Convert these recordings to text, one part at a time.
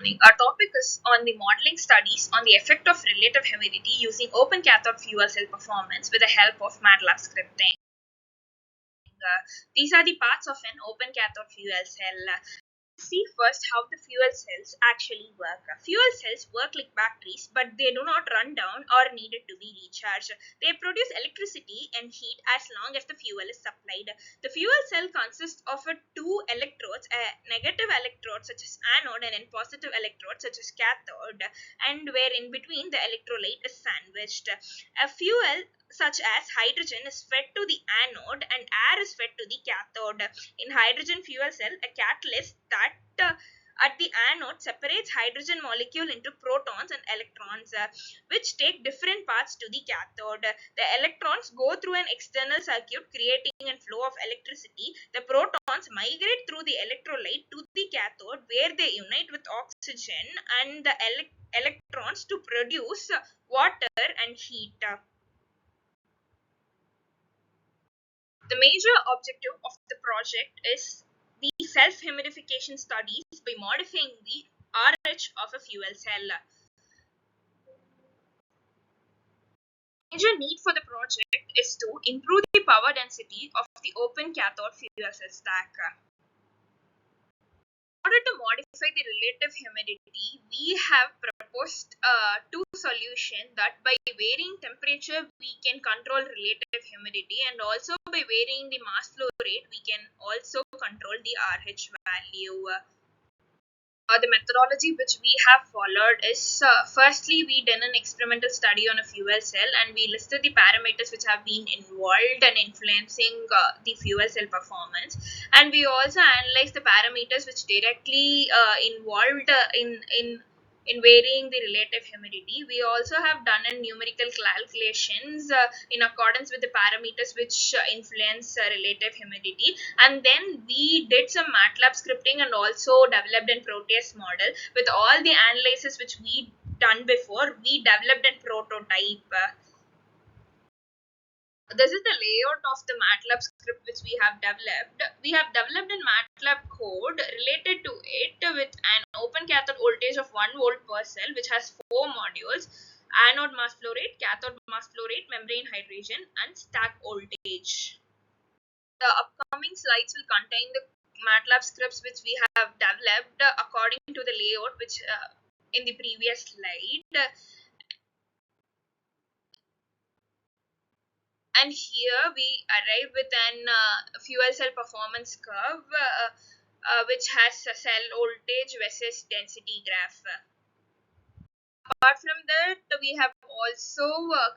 Our topic is on the modeling studies on the effect of relative humidity using open cathode fuel cell performance with the help of MATLAB scripting. These are the parts of an open cathode fuel cell. See first how the fuel cells actually work. Fuel cells work like batteries, but they do not run down or needed to be recharged. They produce electricity and heat as long as the fuel is supplied. The fuel cell consists of two electrodes, a negative electrode such as anode and a positive electrode such as cathode, and where in between the electrolyte is sandwiched. A fuel such as hydrogen is fed to the anode and air is fed to the cathode. In hydrogen fuel cell, a catalyst that at the anode separates hydrogen molecule into protons and electrons, which take different paths to the cathode. The electrons go through an external circuit creating a flow of electricity. The protons migrate through the electrolyte to the cathode where they unite with oxygen and the electrons to produce water and heat. The major objective of the project is the self-humidification studies by modifying the RH of a fuel cell. Major need for the project is to improve the power density of the open cathode fuel cell stack. In order to modify the relative humidity, we have proposed two solutions that by varying temperature we can control relative humidity, and also by varying the mass flow rate we can also control the RH value. The methodology which we have followed is firstly we done an experimental study on a fuel cell and we listed the parameters which have been involved in influencing the fuel cell performance, and we also analyzed the parameters which directly involved in varying the relative humidity. We also have done a numerical calculations in accordance with the parameters which influence relative humidity, and then we did some MATLAB scripting and also developed a Proteus model. With all the analysis which we done before, we developed a prototype. This is the layout of the MATLAB script which we have developed. We have developed a MATLAB code related to it with an open cathode voltage of 1 volt per cell, which has 4 modules: anode mass flow rate, cathode mass flow rate, membrane hydration, and stack voltage. The upcoming slides will contain the MATLAB scripts which we have developed according to the layout which in the previous slide. And here we arrive with an fuel cell performance curve which has a cell voltage versus density graph. Apart from that, we have also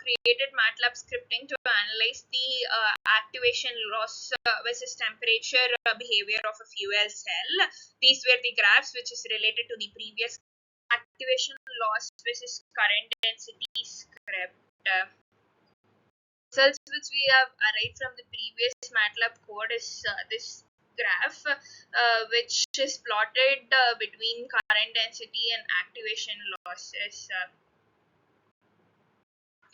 created MATLAB scripting to analyze the activation loss versus temperature behavior of a fuel cell. These were the graphs which is related to the previous activation loss versus current density script. Results which we have arrived from the previous MATLAB code is this graph which is plotted between current density and activation losses.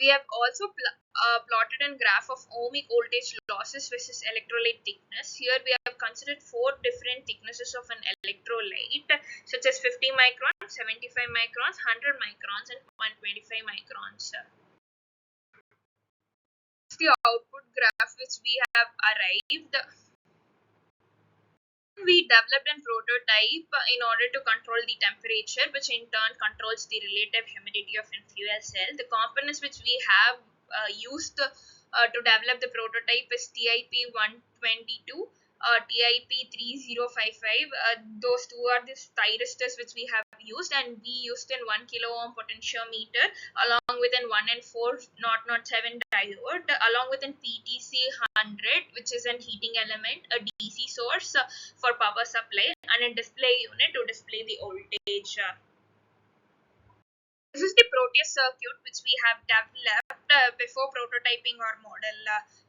We have also plotted a graph of ohmic voltage losses versus electrolyte thickness. Here we have considered 4 different thicknesses of an electrolyte such as 50 microns, 75 microns, 100 microns, and 125 microns. The output graph which we have arrived. We developed a prototype in order to control the temperature, which in turn controls the relative humidity of a fuel cell. The components which we have used to develop the prototype is TIP 122, TIP 3055. Those two are the thyristors which we have used, and we used a 1 kilo ohm potentiometer along with an 1 and 4 007 diode, along with an PTC 100, which is a heating element, a DC source for power supply, and a display unit to display the voltage. This is the Proteus circuit which we have developed before prototyping our model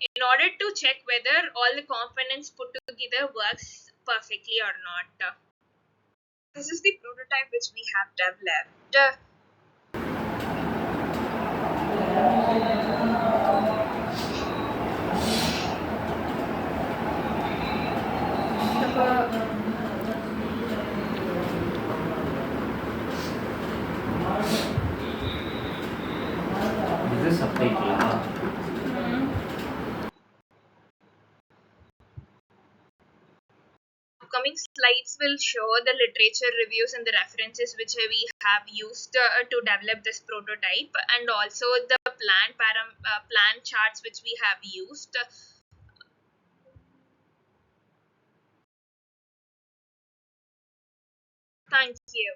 in order to check whether all the components put together works perfectly or not. This is the prototype which we have developed. coming slides will show the literature reviews and the references which we have used to develop this prototype, and also the plan charts which we have used. Thank you.